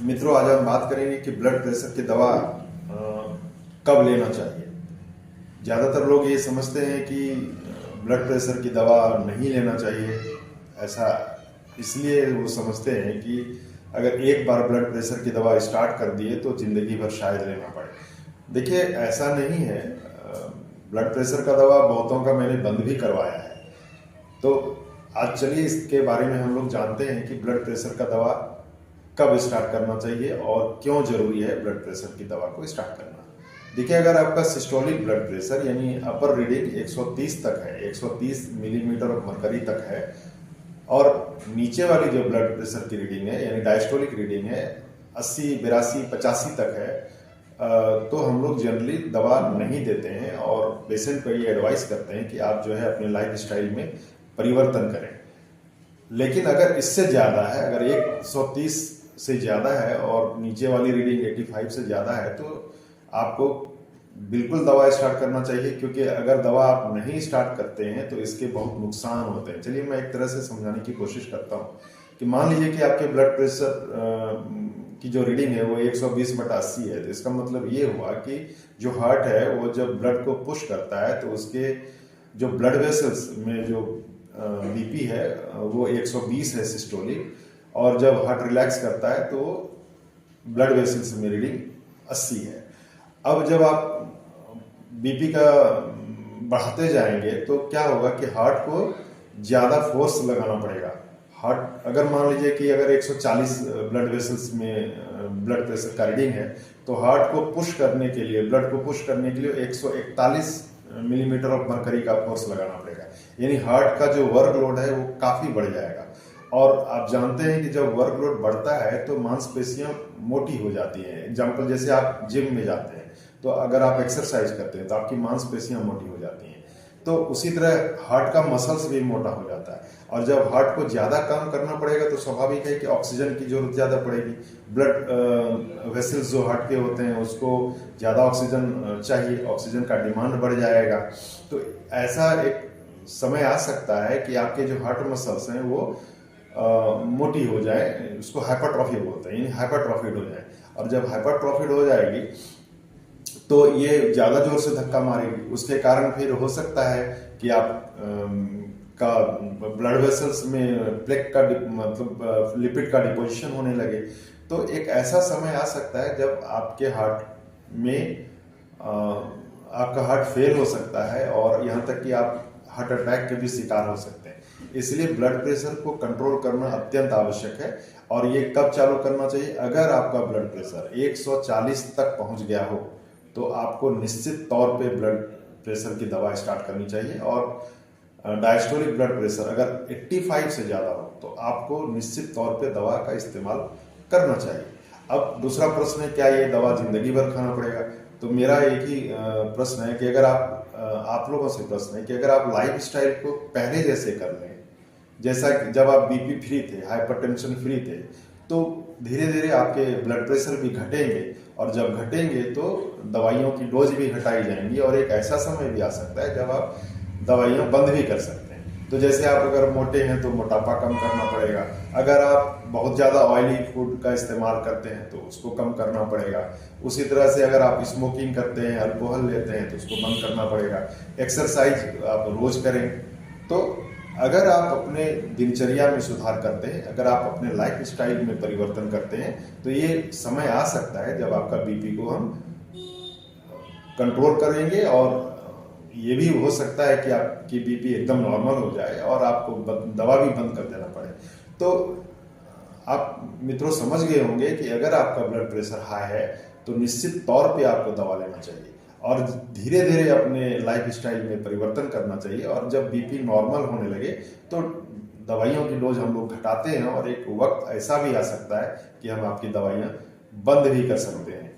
मित्रों, आज हम बात करेंगे कि ब्लड प्रेशर की दवा कब लेना चाहिए। ज़्यादातर लोग ये समझते हैं कि ब्लड प्रेशर की दवा नहीं लेना चाहिए। ऐसा इसलिए वो समझते हैं कि अगर एक बार ब्लड प्रेशर की दवा स्टार्ट कर दिए तो ज़िंदगी भर शायद लेना पड़े। देखिए, ऐसा नहीं है। ब्लड प्रेशर का दवा बहुतों का मैंने बंद भी करवाया है। तो आज चलिए इसके बारे में हम लोग जानते हैं कि ब्लड प्रेशर का दवा कब स्टार्ट करना चाहिए और क्यों जरूरी है ब्लड प्रेशर की दवा को स्टार्ट करना। देखिए, अगर आपका सिस्टोलिक ब्लड प्रेशर यानी अपर रीडिंग 130 तक है, 130 मिलीमीटर ऑफ मरकरी तक है, और नीचे वाली जो ब्लड प्रेशर की रीडिंग है यानी डायस्टोलिक रीडिंग है 80, 82, 85 तक है, तो हम लोग जनरली दवा नहीं देते हैं और पेशेंट को ये एडवाइस करते हैं कि आप जो है अपने लाइफ स्टाइल में परिवर्तन करें। लेकिन अगर इससे ज़्यादा है, अगर 130 से ज़्यादा है और नीचे वाली रीडिंग 85 से ज़्यादा है, तो आपको बिल्कुल दवा स्टार्ट करना चाहिए, क्योंकि अगर दवा आप नहीं स्टार्ट करते हैं तो इसके बहुत नुकसान होते हैं। चलिए मैं एक तरह से समझाने की कोशिश करता हूँ कि मान लीजिए कि आपके ब्लड प्रेशर की जो रीडिंग है वो 120/80 है, तो इसका मतलब ये हुआ कि जो हार्ट है वो जब ब्लड को पुश करता है तो उसके जो ब्लड वेसल्स में जो बीपी है वो 120 है सिस्टोलिक, और जब हार्ट रिलैक्स करता है तो ब्लड वेसल्स में रीडिंग 80 है। अब जब आप बीपी का बढ़ाते जाएंगे तो क्या होगा कि हार्ट को ज़्यादा फोर्स लगाना पड़ेगा। हार्ट अगर मान लीजिए कि अगर 140 ब्लड वेसल्स में ब्लड प्रेशर का रीडिंग है, तो हार्ट को पुश करने के लिए, ब्लड को पुश करने के लिए 141 मिलीमीटर ऑफ मरकरी का फोर्स लगाना पड़ेगा। यानी हार्ट का जो वर्कलोड है वो काफ़ी बढ़ जाएगा। और आप जानते हैं कि जब वर्कलोड बढ़ता है तो मांसपेशियां मोटी हो जाती हैं। एग्जाम्पल, जैसे आप जिम में जाते हैं तो अगर आप एक्सरसाइज करते हैं तो आपकी मांसपेशियां मोटी हो जाती हैं, तो उसी तरह हार्ट का मसल्स भी मोटा हो जाता है। और जब हार्ट को ज़्यादा काम करना पड़ेगा तो स्वाभाविक है कि ऑक्सीजन की जरूरत ज़्यादा पड़ेगी। ब्लड वेसल्स जो हार्ट के होते हैं उसको ज़्यादा ऑक्सीजन चाहिए, ऑक्सीजन का डिमांड बढ़ जाएगा। तो ऐसा एक समय आ सकता है कि आपके जो हार्ट मसल्स हैं वो मोटी हो जाए, उसको हाइपरट्रॉफी बोलते हैं, यानी हाइपरट्रॉफिड हो जाए। और जब हाइपरट्रॉफिड हो जाएगी तो ये ज़्यादा जोर से धक्का मारेगी, उसके कारण फिर हो सकता है कि आप का ब्लड वेसल्स में प्लेक का मतलब लिपिड का डिपोजिशन होने लगे। तो एक ऐसा समय आ सकता है जब आपके हार्ट में आपका हार्ट फेल हो सकता है और यहाँ तक कि आप हार्ट अटैक के भी शिकार हो सकते हैं। इसलिए ब्लड प्रेशर को कंट्रोल करना अत्यंत आवश्यक है। और ये कब चालू करना चाहिए? अगर आपका ब्लड प्रेशर 140 तक पहुंच गया हो तो आपको निश्चित तौर पे ब्लड प्रेशर की दवा स्टार्ट करनी चाहिए। और डायस्टोलिक ब्लड प्रेशर अगर 85 से ज़्यादा हो तो आपको निश्चित तौर पे दवा का इस्तेमाल करना चाहिए। अब दूसरा प्रश्न है, क्या ये दवा जिंदगी भर खाना पड़ेगा? तो मेरा एक ही प्रश्न है कि अगर आप लोगों से प्रश्न है कि अगर आप लाइफ स्टाइल को पहले जैसे कर लें, जैसा कि जब आप बीपी फ्री थे, हाइपरटेंशन फ्री थे, तो धीरे धीरे आपके ब्लड प्रेशर भी घटेंगे, और जब घटेंगे तो दवाइयों की डोज भी घटाई जाएंगी और एक ऐसा समय भी आ सकता है जब आप दवाइयाँ बंद भी कर सकते हैं। तो जैसे आप अगर मोटे हैं तो मोटापा कम करना पड़ेगा, अगर आप बहुत ज़्यादा ऑयली फूड का इस्तेमाल करते हैं तो उसको कम करना पड़ेगा। उसी तरह से अगर आप स्मोकिंग करते हैं, अल्कोहल लेते हैं तो उसको बंद करना पड़ेगा। एक्सरसाइज आप रोज़ करें। तो अगर आप अपने दिनचर्या में सुधार करते हैं, अगर आप अपने लाइफ स्टाइल में परिवर्तन करते हैं, तो ये समय आ सकता है जब आपका बीपी को हम कंट्रोल करेंगे, और ये भी हो सकता है कि आपकी बीपी एकदम नॉर्मल हो जाए और आपको दवा भी बंद कर देना पड़े। तो आप मित्रों समझ गए होंगे कि अगर आपका ब्लड प्रेशर हाई है तो निश्चित तौर पे आपको दवा लेना चाहिए और धीरे धीरे अपने लाइफ स्टाइल में परिवर्तन करना चाहिए। और जब बीपी नॉर्मल होने लगे तो दवाइयों की डोज हम लोग घटाते हैं, और एक वक्त ऐसा भी आ सकता है कि हम आपकी दवाइयाँ बंद भी कर सकते हैं।